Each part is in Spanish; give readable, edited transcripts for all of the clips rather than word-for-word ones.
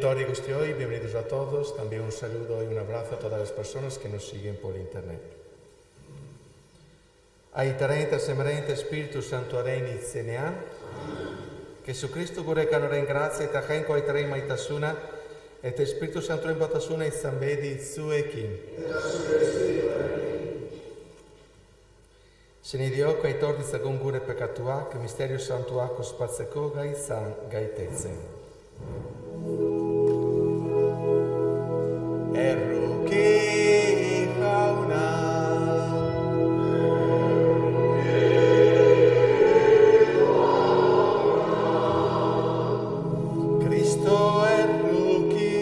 auditóricos de hoy, bienvenidos a todos. También un saludo y un abrazo a todas las personas que nos siguen por internet. Aitarente, semerente, Spiritus Santo Areni, CNA. Que Jesucristo gure canoren gracia, tajenko aitarei maitasuna, et Spiritus Santo en batasuna y zambedi zuekin. Senidioko aitor dizagun gure pekatuak, misterio santuak ospatzeko gai zan gaitetzen. Erruki jauna. Cristo erruki.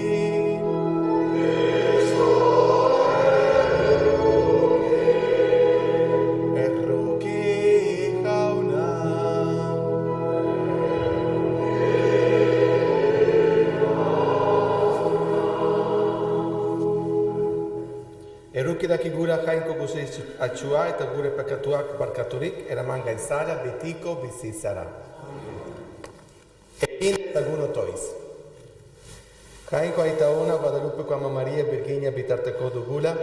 Erruki jauna. Erukidaki gura jainko guzi atxua eta gure pekatuak barkaturik eraman gaizara betiko bizitzara. Egin ezagun otoiz. Jainko aita ona Guadalupeko Ama Maria Virginia bitarteko dugula,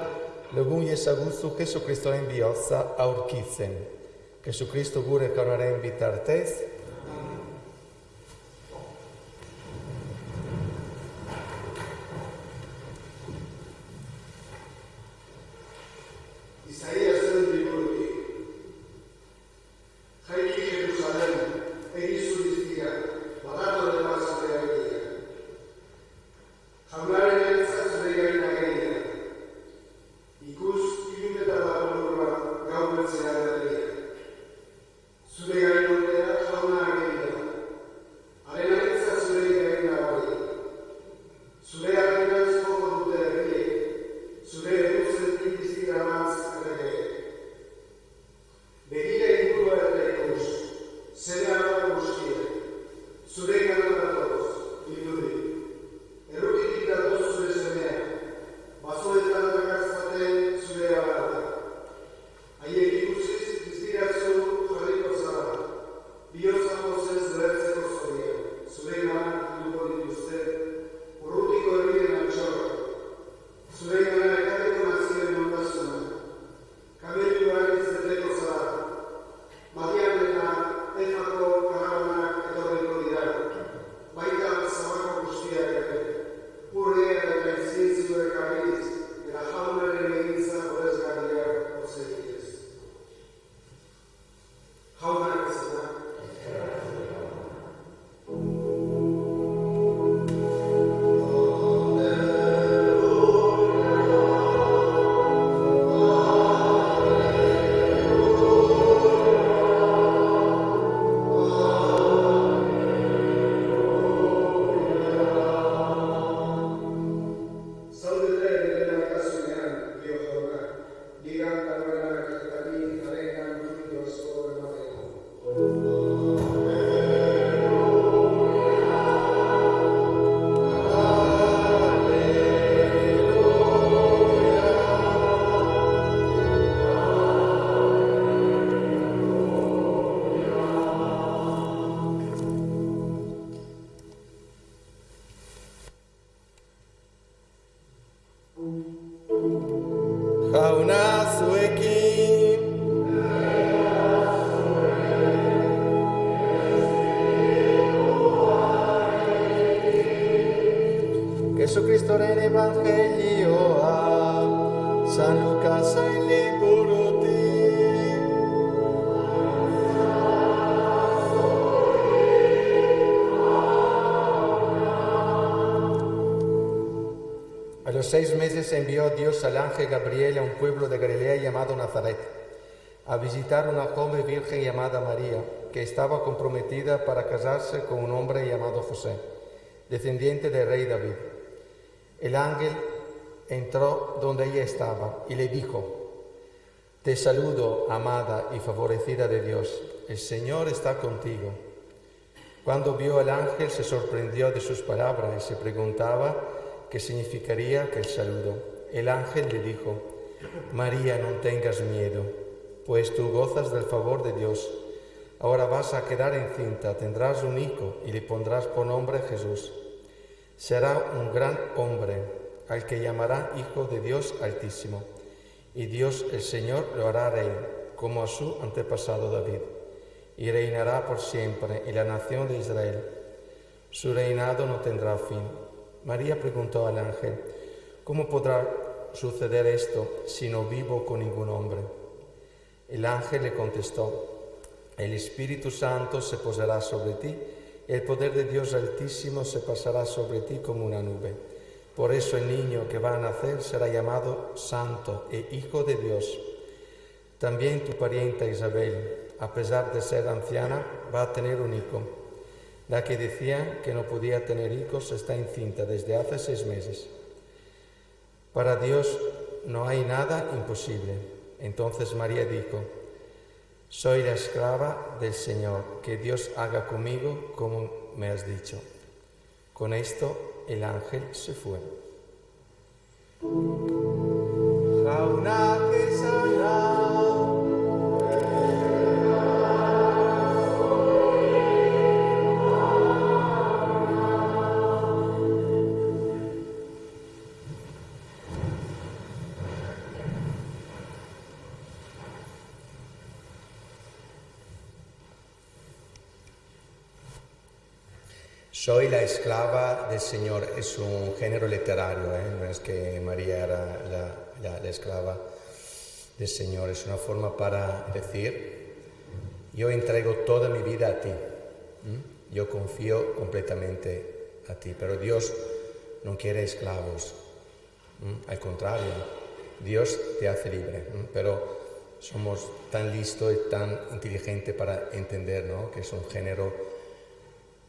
lagun ezaguzu Jesukristoren bihotza aurkitzen. Jesukristo gure kaunaren bitartez, Isaías zen liburutik. Jaiki Jerusalem, egizu dizkia, badago dela zure agiria. Jaunaren eltza zure gaina gehiagia. Ikus iluneta dagoenura gau beltzea berria. Zure gain ordea jauna ageria. Haren eltza zure gaina hori. Zure agiraz joko dute herriek, zure eruzen indiztira mantz begira ingurua errekuz, zere alaba guztiek, zure ganan datoz, iludi. Errukitik datoz zure zemea, basoetan dakaztaten zure alaba. Haiek ikusiz diztiratzu jarriko zara, bihotzako zenz lertzeko zoria, zure ganan duko dituzte, urrutiko herrien altxorra, zure ganan ekarriko nazioen ondasuna, kamelioak izeteko zara, Marian eta Efako karabanak etorriko dira, baita zabako guztiak ere, urrea eta izin zure karriz, eta jaunaren egintza horrezgarriak ozeikez. Jaunak ez da. Zaudete ere akasunean, dio jaunak, digan karbenak eta ni jarengan fruitu asko emateko. Jauna zuekin. Jesukristoren evangelioa, San Lukasen liburutik. A los 6 meses envió Dios al ángel Gabriel a un pueblo de Galilea llamado Nazaret, a visitar una joven virgen llamada María, que estaba comprometida para casarse con un hombre llamado José, descendiente del rey David. El ángel entró donde ella estaba y le dijo: Te saludo, amada y favorecida de Dios, el Señor está contigo. Cuando vio al ángel se sorprendió de sus palabras y se preguntaba qué significaría aquel saludo. El ángel le dijo: María, no tengas miedo, pues tú gozas del favor de Dios. Ahora vas a quedar encinta, tendrás un hijo y le pondrás por nombre Jesús. Será un gran hombre, al que llamará Hijo de Dios Altísimo, y Dios el Señor lo hará rey, como a su antepasado David, y reinará por siempre en la nación de Israel. Su reinado no tendrá fin. María preguntó al ángel: ¿cómo podrá suceder esto si no vivo con ningún hombre? El ángel le contestó: el Espíritu Santo se posará sobre ti, y el poder de Dios Altísimo se pasará sobre ti como una nube. Por eso el niño que va a nacer será llamado Santo e Hijo de Dios. También tu parienta Isabel, a pesar de ser anciana, va a tener un hijo. La que decía que no podía tener hijos está encinta desde hace 6 meses. Para Dios no hay nada imposible. Entonces María dijo: soy la esclava del Señor, que Dios haga conmigo como me has dicho. Con esto el ángel se fue. Soy la esclava del Señor, es un género literario, no es que María era la esclava del Señor, es una forma para decir: yo entrego toda mi vida a ti, yo confío completamente a ti, pero Dios no quiere esclavos, al contrario, Dios te hace libre, pero somos tan listos y tan inteligentes para entender, ¿no?, que es un género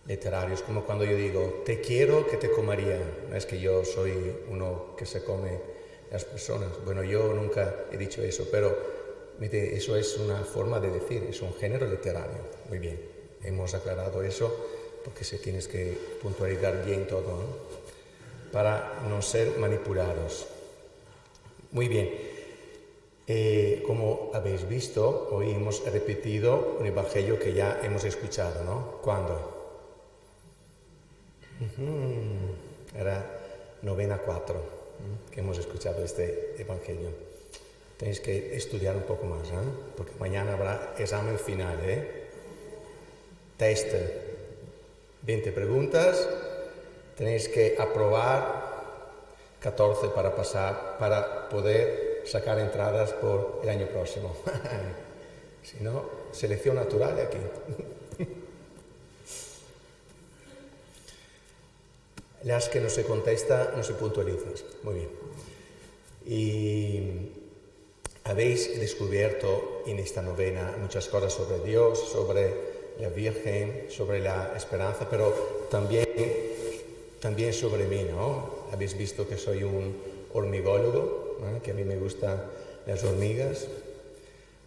literario. Es como cuando yo digo: te quiero que te comería. No es que yo soy uno que se come las personas. Bueno, yo nunca he dicho eso, pero eso es una forma de decir, es un género literario. Muy bien, hemos aclarado eso porque se tienes que puntualizar bien todo, ¿no?, para no ser manipulados. Muy bien. Como habéis visto, hoy hemos repetido un evangelio que ya hemos escuchado, ¿no? ¿Cuándo? Era novena 4 que hemos escuchado este evangelio. Tenéis que estudiar un poco más, porque mañana habrá examen final, test, 20 preguntas, tenéis que aprobar 14 para pasar, para poder sacar entradas por el año próximo. Si no, selección natural aquí. Las que no se contesta, no se puntualizan. Muy bien. Y habéis descubierto en esta novena muchas cosas sobre Dios, sobre la Virgen, sobre la esperanza, pero también sobre mí, ¿no? Habéis visto que soy un hormigólogo, ¿no?, que a mí me gustan las hormigas.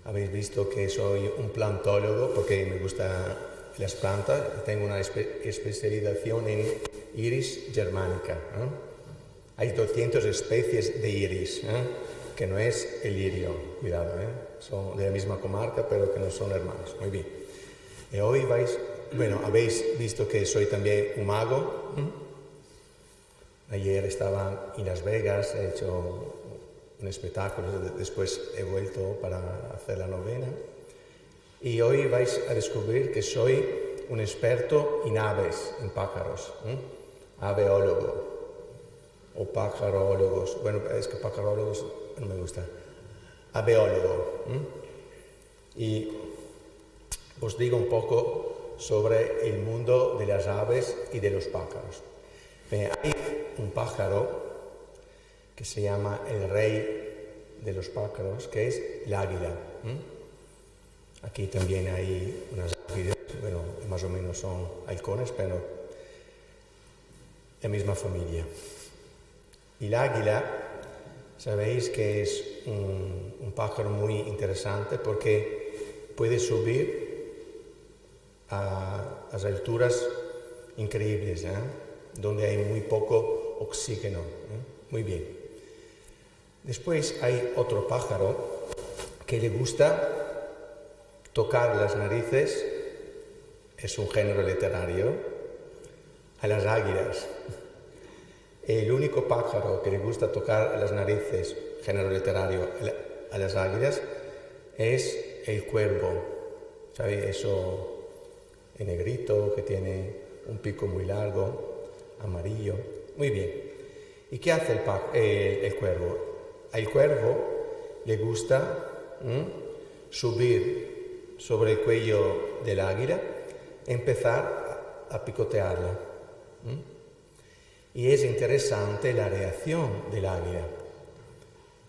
Habéis visto que soy un plantólogo porque me gustan las plantas. Tengo una especialización en iris germánica. Hay 200 especies de iris, que no es el lirio, cuidado, son de la misma comarca, pero que no son hermanos. Muy bien. Y hoy habéis visto que soy también un mago. Ayer estaba en Las Vegas, he hecho un espectáculo, después he vuelto para hacer la novena. Y hoy vais a descubrir que soy un experto en aves, en pájaros, aveólogo o pájarólogos. Bueno, es que pájarólogos no me gusta. Aveólogo. Y os digo un poco sobre el mundo de las aves y de los pájaros. Hay un pájaro que se llama el rey de los pájaros, que es el águila. Aquí también hay unas águilas, bueno, más o menos son halcones, pero la misma familia. Y el águila, sabéis que es un pájaro muy interesante porque puede subir a las alturas increíbles, donde hay muy poco oxígeno. Muy bien. Después hay otro pájaro que le gusta tocar las narices, es un género literario, a las águilas. el único pájaro que le gusta tocar las narices, género literario, a las águilas, es el cuervo. ¿Sabes? Eso, el negrito que tiene un pico muy largo, amarillo. Muy bien. ¿Y qué hace el cuervo? Al cuervo le gusta subir sobre el cuello del águila, empezar a picotearla. Y es interesante la reacción del águila.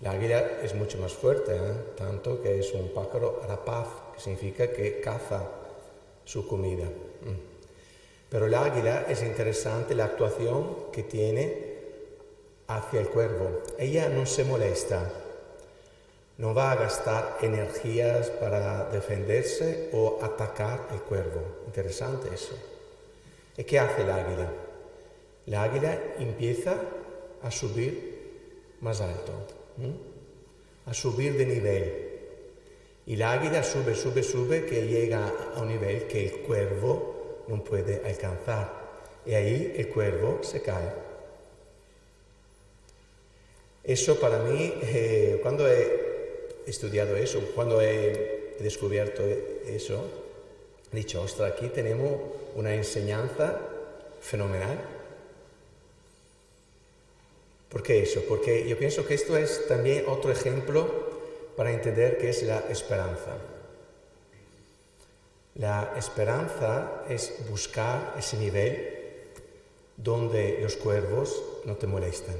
El águila es mucho más fuerte, tanto que es un pájaro rapaz, que significa que caza su comida. Pero el águila es interesante la actuación que tiene hacia el cuervo. Ella no se molesta, no va a gastar energías para defenderse o atacar al cuervo. Interesante eso. ¿Y qué hace el águila? El águila empieza a subir más alto, a subir de nivel. Y el águila sube, que llega a un nivel que el cuervo no puede alcanzar. Y ahí el cuervo se cae. Eso para mí, cuando he estudiado eso, cuando he descubierto eso, he dicho, ostras, aquí tenemos una enseñanza fenomenal. ¿Por qué eso? Porque yo pienso que esto es también otro ejemplo para entender qué es la esperanza. La esperanza es buscar ese nivel donde los cuervos no te molestan.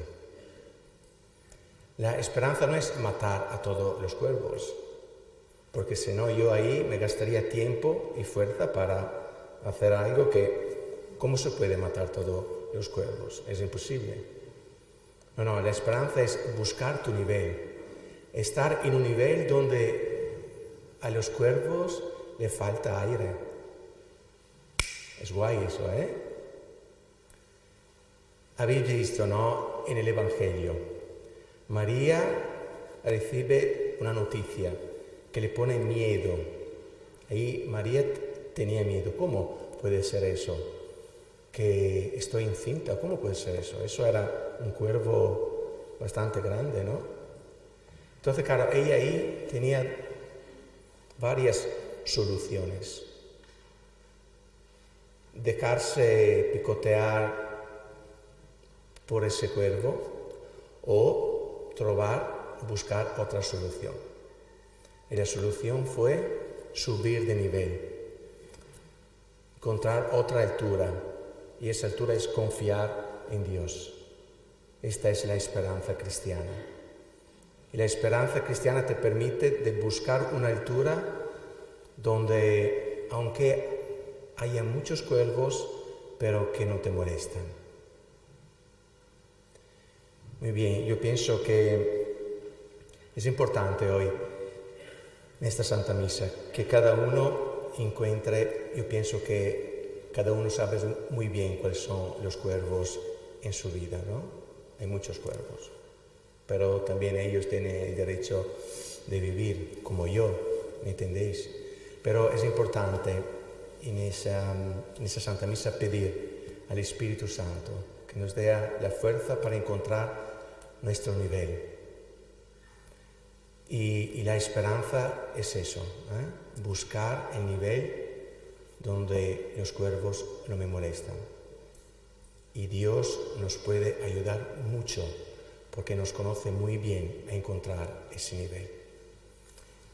La esperanza no es matar a todos los cuervos, porque si no yo ahí me gastaría tiempo y fuerza para hacer algo que, ¿cómo se puede matar todos los cuervos? Es imposible. No, la esperanza es buscar tu nivel, estar en un nivel donde a los cuervos le falta aire. Es guay eso, ¿eh? Habéis visto, ¿no? En el Evangelio, María recibe una noticia que le pone miedo. Ahí María tenía miedo. ¿Cómo puede ser eso? Que estoy encinta, ¿cómo puede ser eso? Eso era un cuervo bastante grande, ¿no? Entonces, claro, ella ahí tenía varias soluciones. Dejarse picotear por ese cuervo o buscar otra solución. Y la solución fue subir de nivel, encontrar otra altura. Y esa altura es confiar en Dios. Esta es la esperanza cristiana. Y la esperanza cristiana te permite de buscar una altura donde, aunque haya muchos cuervos, pero que no te molestan. Muy bien, yo pienso que es importante hoy, en esta Santa Misa, que cada uno encuentre, yo pienso que cada uno sabe muy bien cuáles son los cuervos en su vida, ¿no? Hay muchos cuervos, pero también ellos tienen el derecho de vivir como yo, ¿me entendéis? Pero es importante en esa Santa Misa pedir al Espíritu Santo que nos dé la fuerza para encontrar nuestro nivel. Y la esperanza es eso, buscar el nivel donde los cuervos no me molestan. Y Dios nos puede ayudar mucho porque nos conoce muy bien a encontrar ese nivel.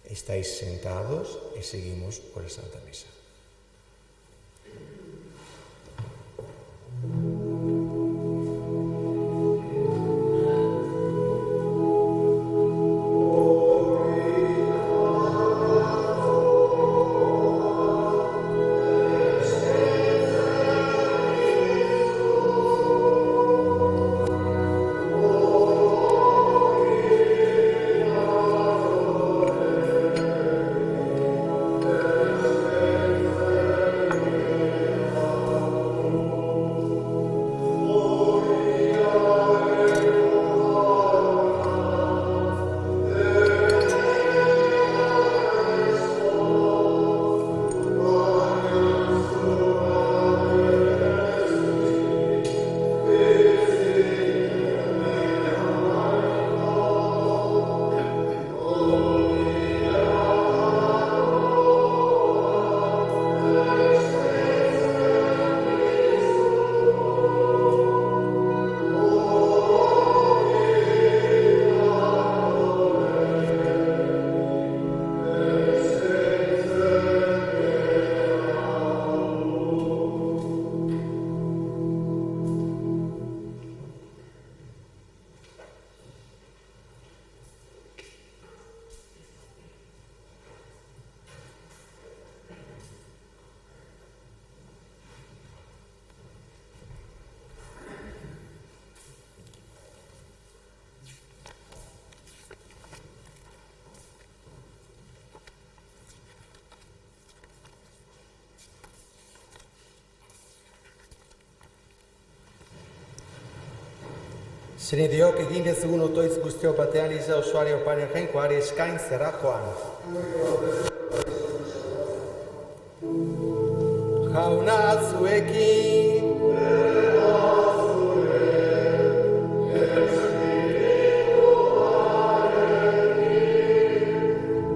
Estáis sentados y seguimos por la Santa Misa. Zenideok egin dezugun otoitz guztio batean iza usuario parean jainkoari eskaintzera joan. Jauna zuekin.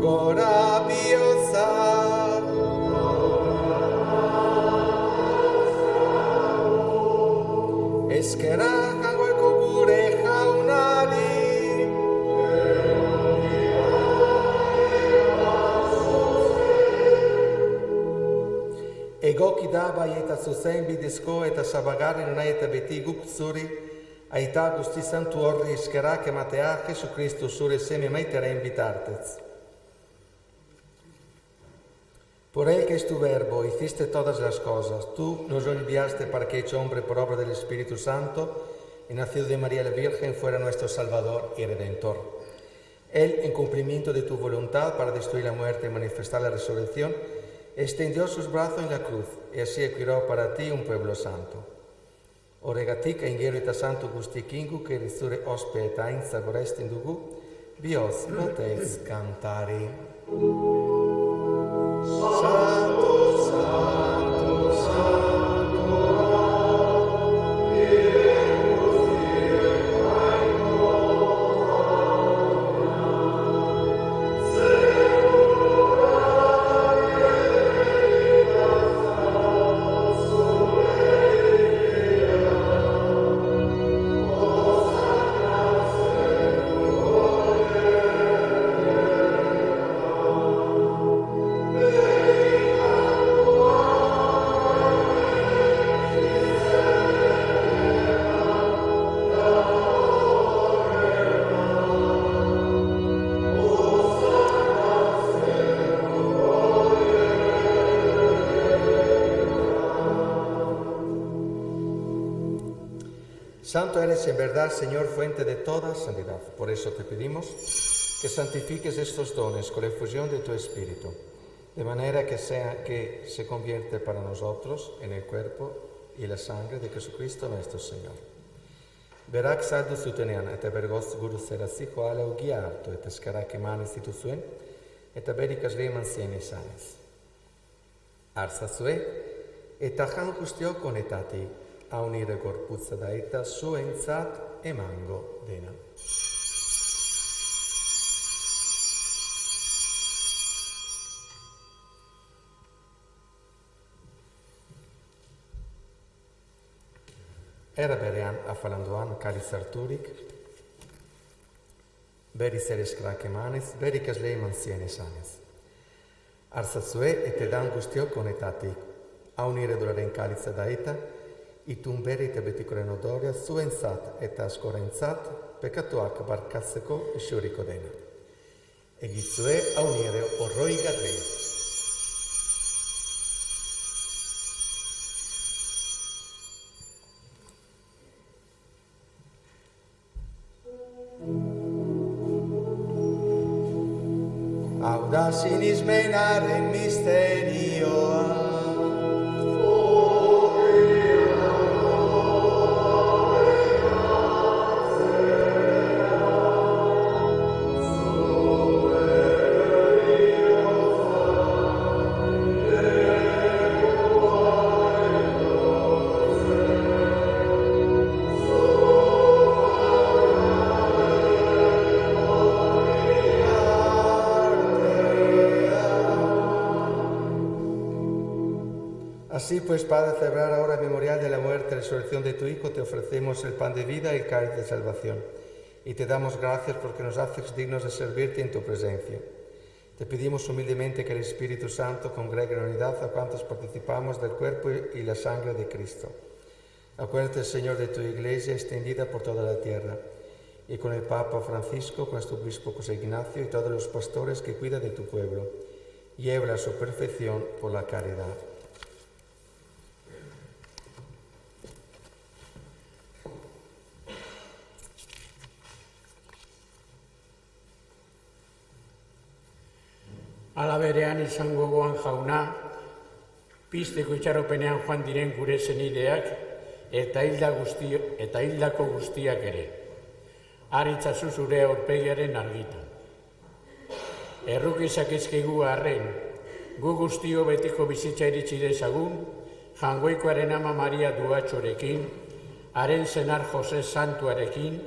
Gora bihotza. Eskera jangoeko gure jaunari. Egoki da bai eta zuzen bidezko eta sabagarren nahi eta beti guk zuri, aita guzti santu horri eskerak ematea Jesu Kristu zure seme maiteren bitartez. Por él que es tu verbo, hiciste todas las cosas. Tú nos lo enviaste para que, hecho hombre por obra del Espíritu Santo, y nacido de María la Virgen, fuera nuestro Salvador y Redentor. Él, en cumplimiento de tu voluntad para destruir la muerte y manifestar la resurrección, extendió sus brazos en la cruz, y así adquirió para ti un pueblo santo. Oregatik engero eta santu guztikingu, que rizure ospe eta aintza goresten dugu, bios batez kantari. Santo, Santo, Santo, Santo eres en verdad, Señor, fuente de toda santidad. Por eso te pedimos que santifiques estos dones con la efusión de tu Espíritu, de manera que se convierte para nosotros en el cuerpo y la sangre de Jesucristo nuestro Señor. Berak sardu zutenean eta bergoz guru zeraziko ala ugia hartu eta eskarak eman ez dituzuen eta berikas leheman zien izanez. Artzazue eta jan guztiok honetatik aunire gorputza da eta zuentzat emango dena. Era berean afalanduan kaliz harturik, berriz ere eskrak emanez, berrikas leheman zien esanez. Artzazue eta dan guztiok honetatik aunire duraren kaliza da eta itun bere eta betikoren odorea zuentzat eta askorentzat pekatuak barkatzeko esuriko dena. Egitzue aunire horroi garre. Hau da sinismenaren misterioa. Así pues, Padre, celebrar ahora el memorial de la muerte y resurrección de tu Hijo, te ofrecemos el pan de vida y el cáliz de salvación. Y te damos gracias porque nos haces dignos de servirte en tu presencia. Te pedimos humildemente que el Espíritu Santo congregue en unidad a cuantos participamos del cuerpo y la sangre de Cristo. Acuérdate, Señor, de tu Iglesia extendida por toda la tierra, y con el Papa Francisco, con nuestro obispo José Ignacio y todos los pastores que cuidan de tu pueblo. Llévala a su perfección por la caridad. Ala berean izango goan jauna, pizteko itxaropenean joan diren gure senideak eta hildako guztiak ere. Aritzazu zure aurpegiaren argitan. Errukizak izkigu arren, gu guztio betiko bizitza iritsi dezagun, Jangoikoaren ama Maria Duatxorekin, haren senar Jose Santuarekin,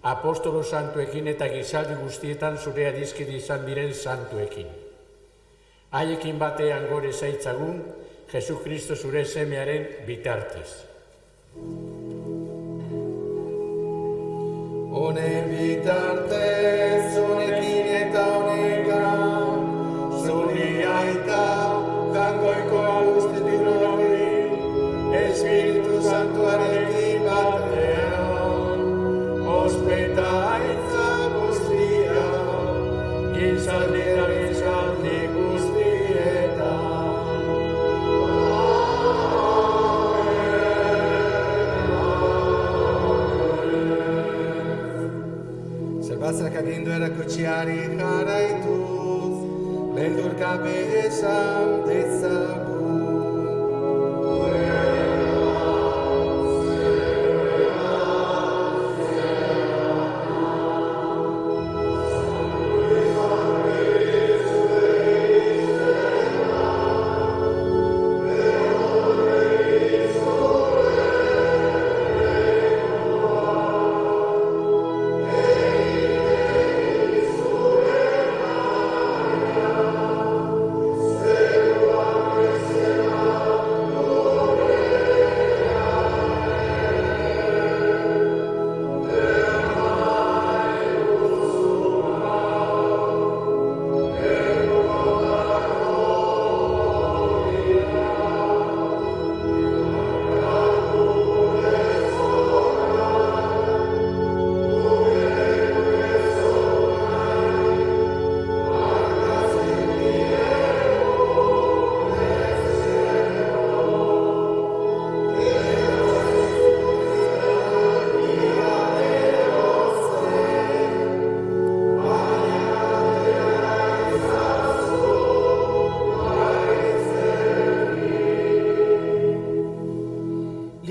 apostolo santuekin eta gizaldi guztietan zure adizkide izan diren santuekin. Haiekin batean gore zaitzagun, Jesu Kristo zure semearen bitartez. Honen bitartez, honekin eta honekan, zuri aita, Jangoikoa guztetik hori, Espiritu Santuarekin batean, ospetaitza guztia, gizaldi eta gizaldi guztietan. Zerbazak agindu erakutxiari jarraituz, beldur gabe esan dezagun.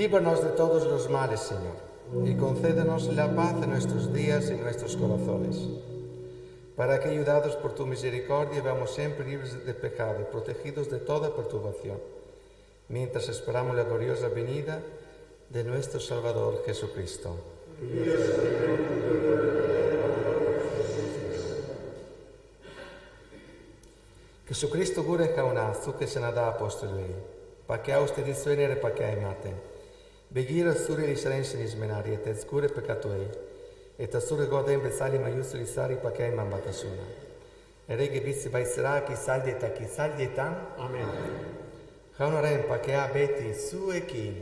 Líbranos de todos los males, Señor, y concédenos la paz en nuestros días y en nuestros corazones, para que, ayudados por tu misericordia, vamos siempre libres de pecado y protegidos de toda perturbación, mientras esperamos la gloriosa venida de nuestro Salvador Jesucristo. Jesucristo gure kauna, zuke senada apostolei, pakia uste dizuenere pakia ematen. Begira zure lisarensen izmenari eta ez gure pekatuei, eta zure goden bezali maiuzu lizari pakia eman batasuna. Erege bizi baizera kizaldietan. Amen. Jaunaren pakia beti zuekin.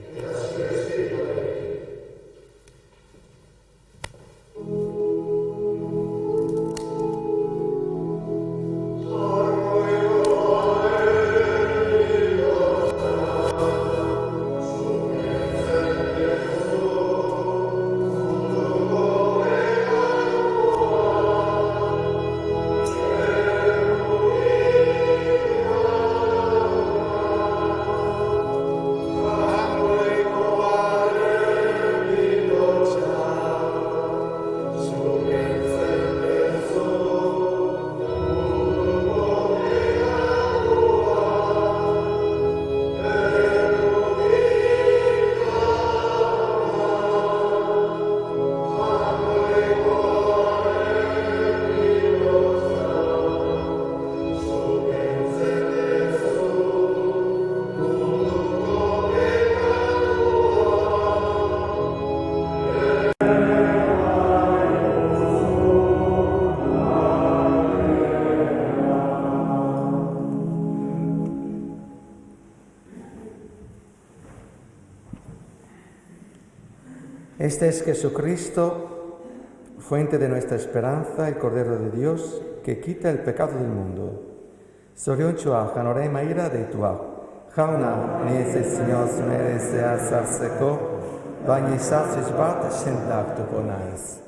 Este es Jesucristo, fuente de nuestra esperanza, el Cordero de Dios, que quita el pecado del mundo. Sorionchua, Janorei Maira de Tua, Jauna, Nese Señor Sumere se Sarseko, Bañisas Isbat Shendakto Bonais.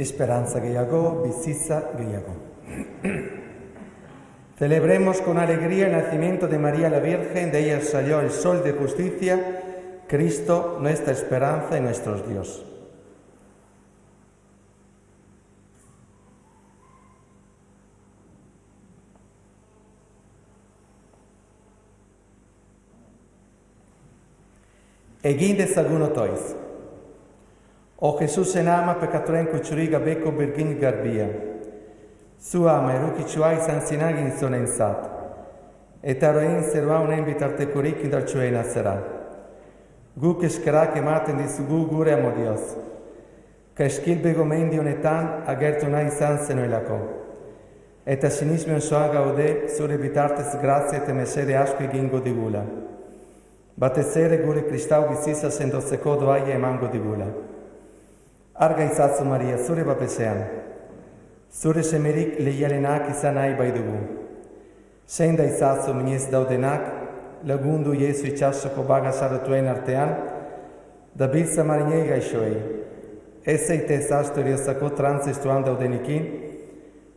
esperanza gehiago, bizitza gehiago. Celebremos con alegría el nacimiento de María la Virgen, de ella salió el sol de justicia, Cristo, nuestra esperanza y nuestro Dios. Egin dezagun otoiz. O Jesusen ama pekatoren kutsuriga beko bergin garbia. Zu ama erukitsua izan zinagin zonentzat. Eta eroen zerua honen bitartekorik indartsuena zera. Guk eskerak ematen dizugu gure amodioz. Kaeskil begomendi honetan agertu nahi izan zenuelako. Eta sinismen soa gaude zure bitartez grazia eta mesede asko egingo digula. Batez ere gure kristau bizitza sendotzeko doaia emango digula. Arga izatzu Maria, zure bapesean. Zure semerik leialenak izan nahi bai dugu. Zein da izatzu minez daudenak, lagundu Jesu itxasoko bagasaratuen artean, da biltza marinei gaixoei. Ez zeitez astoriozako transestuan daudenikin,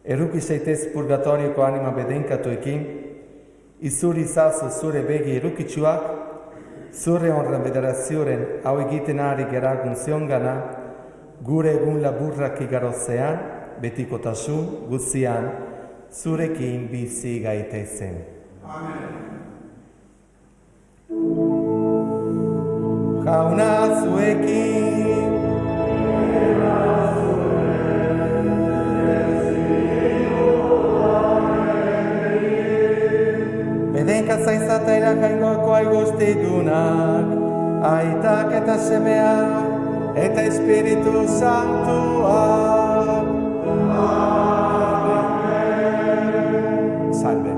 eruki zeitez purgatorioko anima bedenkatuekin, izuri izatzu zure begi erukitsuak, zure honra bederazioren hau egiten ari geragun ziongana, gure egun laburrak igarotzean, betikotasun guztian, zurekin bizi gaitezen. Amen. Jauna zuekin, bedenka zaizata irakaingoako aiguztidunak, aitak eta semeak, eta Espiritu Santuak. Salve.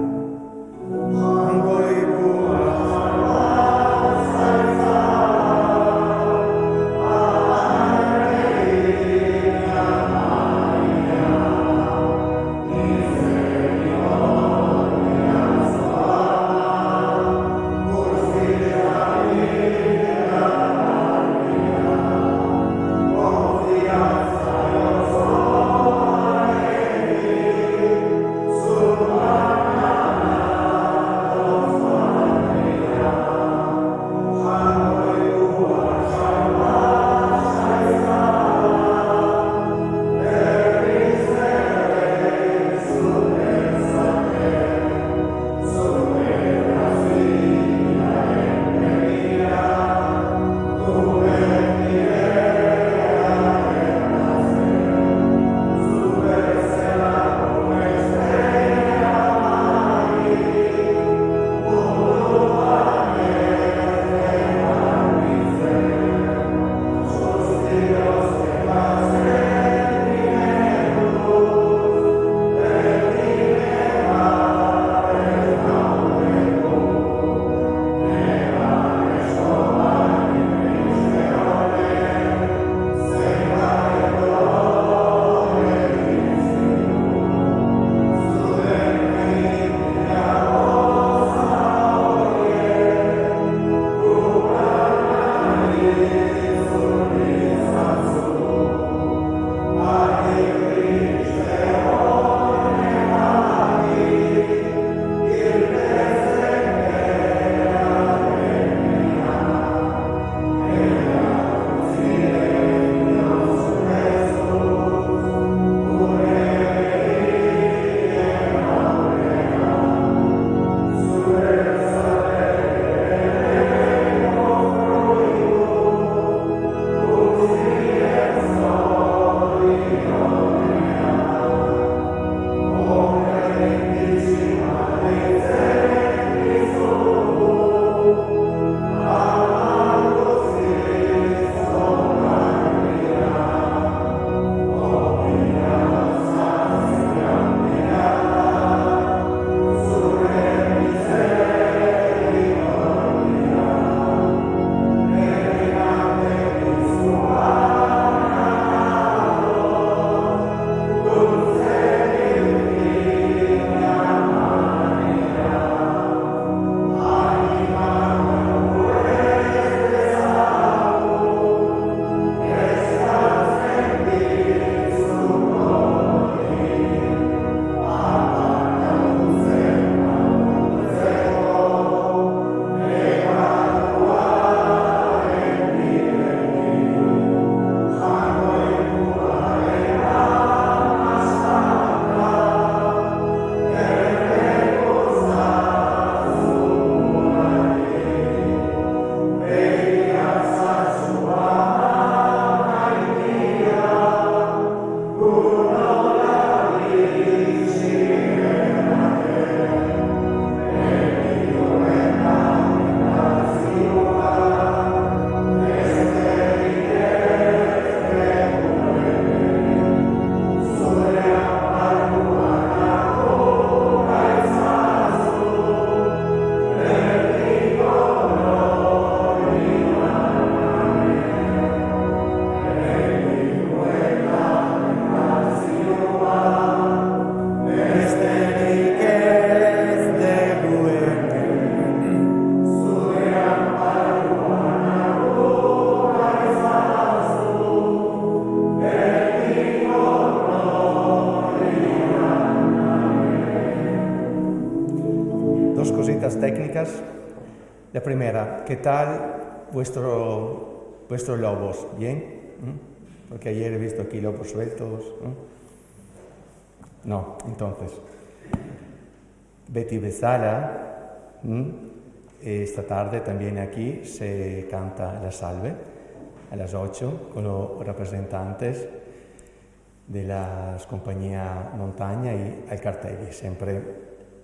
La primera, ¿qué tal vuestros lobos? ¿Bien? Porque ayer he visto aquí lobos sueltos. No, entonces, Betty Bezala, esta tarde también aquí se canta la salve a las 8 con los representantes de las compañías Montaña y Alcartegui, siempre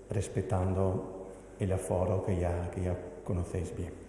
respetando el aforo que ya conocéis bien.